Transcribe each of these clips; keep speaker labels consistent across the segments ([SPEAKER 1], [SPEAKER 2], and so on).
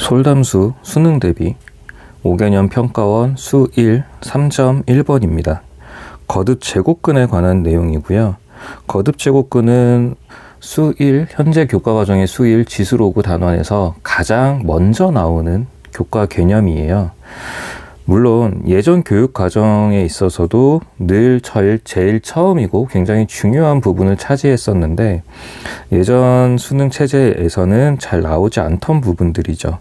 [SPEAKER 1] 솔담수 수능 대비 5개년 평가원 수 1 3.1번입니다. 거듭 제곱근에 관한 내용이고요. 거듭 제곱근은 수 1, 현재 교과과정의 수 1 지수로그 단원에서 가장 먼저 나오는 교과 개념이에요. 물론 예전 교육 과정에 있어서도 늘 제일 처음이고 굉장히 중요한 부분을 차지했었는데 예전 수능 체제에서는 잘 나오지 않던 부분들이죠.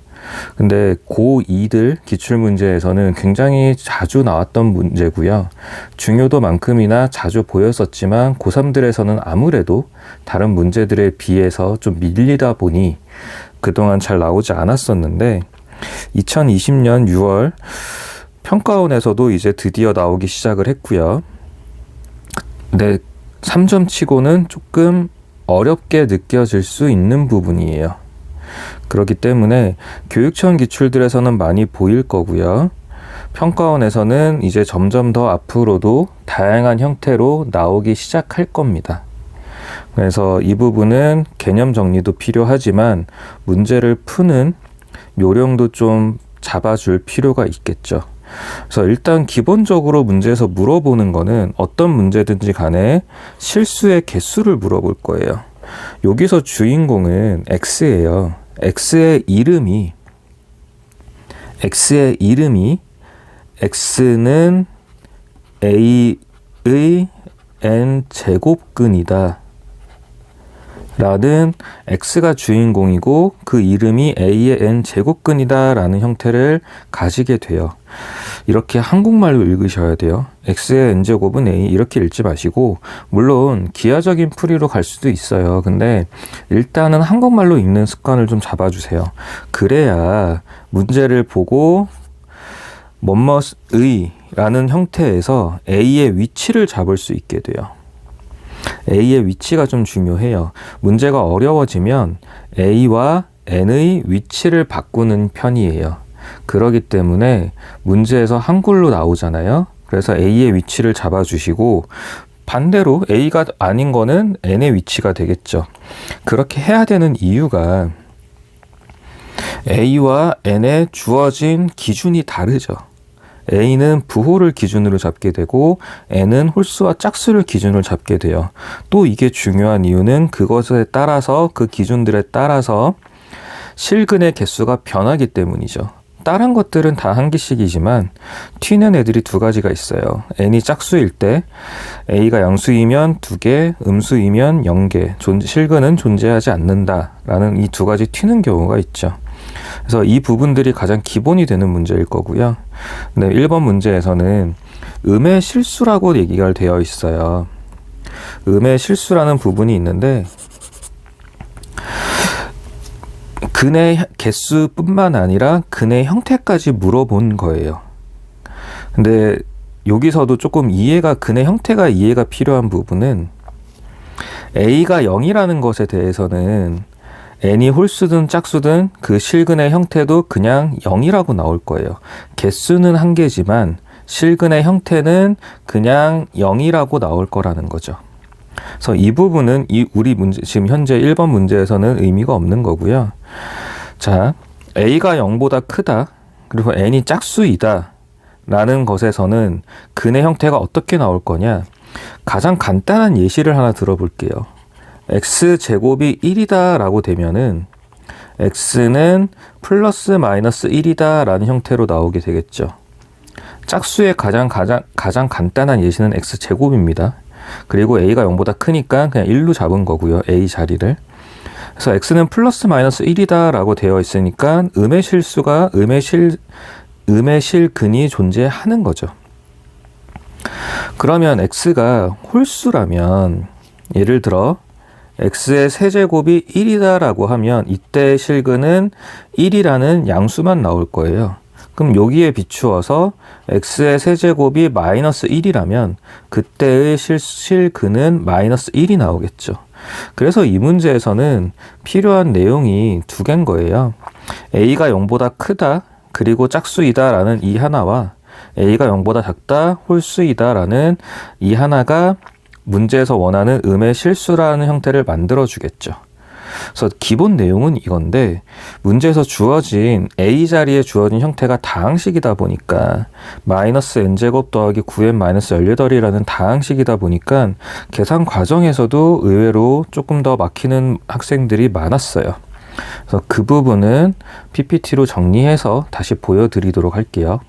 [SPEAKER 1] 근데 고2들 기출문제에서는 굉장히 자주 나왔던 문제고요. 중요도만큼이나 자주 보였었지만 고3들에서는 아무래도 다른 문제들에 비해서 좀 밀리다 보니 그동안 잘 나오지 않았었는데 2020년 6월 평가원에서도 이제 드디어 나오기 시작을 했고요. 근데 3점 치고는 조금 어렵게 느껴질 수 있는 부분이에요. 그렇기 때문에 교육청 기출들에서는 많이 보일 거고요. 평가원에서는 이제 점점 더 앞으로도 다양한 형태로 나오기 시작할 겁니다. 그래서 이 부분은 개념 정리도 필요하지만 문제를 푸는 요령도 좀 잡아줄 필요가 있겠죠. 그래서 일단 기본적으로 문제에서 물어보는 거는 어떤 문제든지 간에 실수의 개수를 물어볼 거예요. 여기서 주인공은 X예요. X의 이름이 X는 A의 N제곱근이다 라는 X가 주인공이고 그 이름이 A의 N제곱근이다 라는 형태를 가지게 돼요. 이렇게 한국말로 읽으셔야 돼요. X의 N제곱은 A 이렇게 읽지 마시고 물론 기하적인 풀이로 갈 수도 있어요. 근데 일단은 한국말로 읽는 습관을 좀 잡아주세요. 그래야 문제를 보고 뭐뭐의 라는 형태에서 A의 위치를 잡을 수 있게 돼요. A의 위치가 좀 중요해요. 문제가 어려워지면 A와 N의 위치를 바꾸는 편이에요. 그렇기 때문에 문제에서 한글로 나오잖아요. 그래서 A의 위치를 잡아주시고 반대로 A가 아닌 거는 N의 위치가 되겠죠. 그렇게 해야 되는 이유가 A와 N에 주어진 기준이 다르죠. A는 부호를 기준으로 잡게 되고 N은 홀수와 짝수를 기준으로 잡게 돼요. 또 이게 중요한 이유는 그것에 따라서 그 기준들에 따라서 실근의 개수가 변하기 때문이죠. 다른 것들은 다 한 개씩이지만 튀는 애들이 두 가지가 있어요. N이 짝수일 때 A가 양수이면 2개, 음수이면 0개, 실근은 존재하지 않는다라는 이 두 가지 튀는 경우가 있죠. 그래서 이 부분들이 가장 기본이 되는 문제일 거고요. 근데 1번 문제에서는 음의 실수라고 얘기가 되어 있어요. 음의 실수라는 부분이 있는데 근의 개수뿐만 아니라 근의 형태까지 물어본 거예요. 근데 여기서도 조금 근의 형태가 이해가 필요한 부분은 A가 0이라는 것에 대해서는 N이 홀수든 짝수든 그 실근의 형태도 그냥 0이라고 나올 거예요. 개수는 한 개지만 실근의 형태는 그냥 0이라고 나올 거라는 거죠. 그래서 이 부분은 우리 문제, 지금 현재 1번 문제에서는 의미가 없는 거고요. 자, A가 0보다 크다, 그리고 N이 짝수이다 라는 것에서는 근의 형태가 어떻게 나올 거냐? 가장 간단한 예시를 하나 들어볼게요. X제곱이 1이다 라고 되면은 X는 플러스 마이너스 1이다 라는 형태로 나오게 되겠죠. 짝수의 가장 간단한 예시는 X제곱입니다. 그리고 A가 0보다 크니까 그냥 1로 잡은 거고요. A 자리를. 그래서 X는 플러스 마이너스 1이다 라고 되어 있으니까 음의 실수가 음의 실근이 존재하는 거죠. 그러면 X가 홀수라면 예를 들어 X의 세제곱이 1이다 라고 하면 이때 실근은 1이라는 양수만 나올 거예요. 그럼 여기에 비추어서 X의 세제곱이 마이너스 1이라면 그때의 실근은 마이너스 1이 나오겠죠. 그래서 이 문제에서는 필요한 내용이 두 개인 거예요. A가 0보다 크다, 그리고 짝수이다 라는 이 하나와 A가 0보다 작다, 홀수이다 라는 이 하나가 문제에서 원하는 음의 실수라는 형태를 만들어 주겠죠. 그래서 기본 내용은 이건데 문제에서 주어진 A 자리에 주어진 형태가 다항식이다 보니까 마이너스 n제곱 더하기 9n 마이너스 18이라는 다항식이다 보니까 계산 과정에서도 의외로 조금 더 막히는 학생들이 많았어요. 그래서 그 부분은 PPT로 정리해서 다시 보여드리도록 할게요.